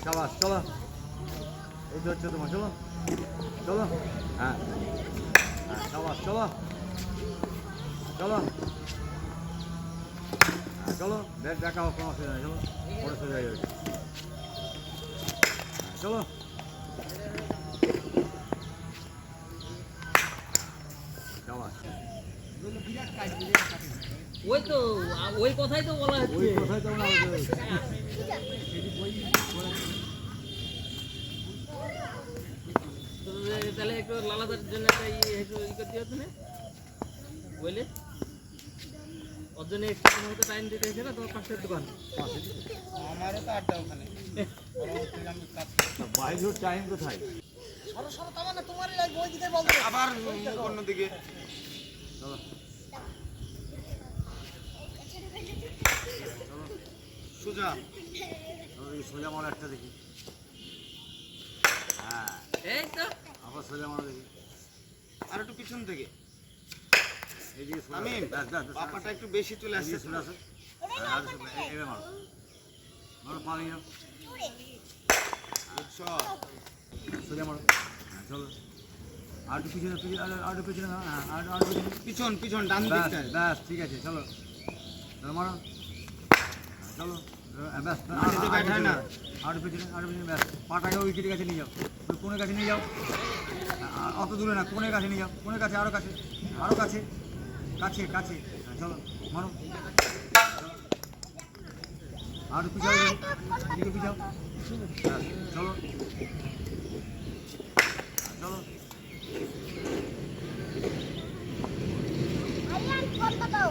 शाबाश चलो এই হচ্ছে তোমার চলো চলো হ্যাঁ शाबाश चलो चलो चलो बैठ দেখা হোক কোনো অসুবিধা নেই চলো পরে সোজা যাবে চলো शाबाश ওই তো ওই কথাই তো বলা হচ্ছে ওই কথাই তো বলা হচ্ছে তাহলে একটু লালাদার জন্য একটা একটু ই করতে হতো না বলে ওর জন্য একটু হয়তো টাইম দিতে হয়েছে না তোমার পাশের দোকান আমারও তো আড্ডা ওখানে বাইরের টাইম কোথায় সরো সরো তার মানে তোমারই লাগবে ওই দিকে বলতে আবার অন্যদিকে চলো সোজা সোজা মারো একটা দেখি হ্যাঁ এই তো আবার সোজা মারো দেখি আর একটু পিছন থেকে এইদিকে আমি পাপাটা একটু বেশি চলে আসছে চলে আসো এবার মারো মারো পালিয়ে যাও বুঝছো সোজা মারো হ্যাঁ চলো আর একটু পিছনে আর একটু পিছনে হ্যাঁ আর পিছনে পিছন পিছন ডান ব্যাস দিকটা ব্যাস ঠিক আছে চলো চলো মারো চলো ব্যাস মাটিতে ব্যাঠায় না। আর পিছনে ব্যাস পাটাকে উইকেটের কাছে নিয়ে যাও ওই কোণের কাছে নিয়ে যাও অত দূরে না কোণের কাছে নিয়ে যাও কোণের কাছে আরও কাছে কাছে কাছে হ্যাঁ, চলো মারো আর পিছাও এদিকে পিছাও ব্যাস চলো চলো আরিয়ান ফোন দাও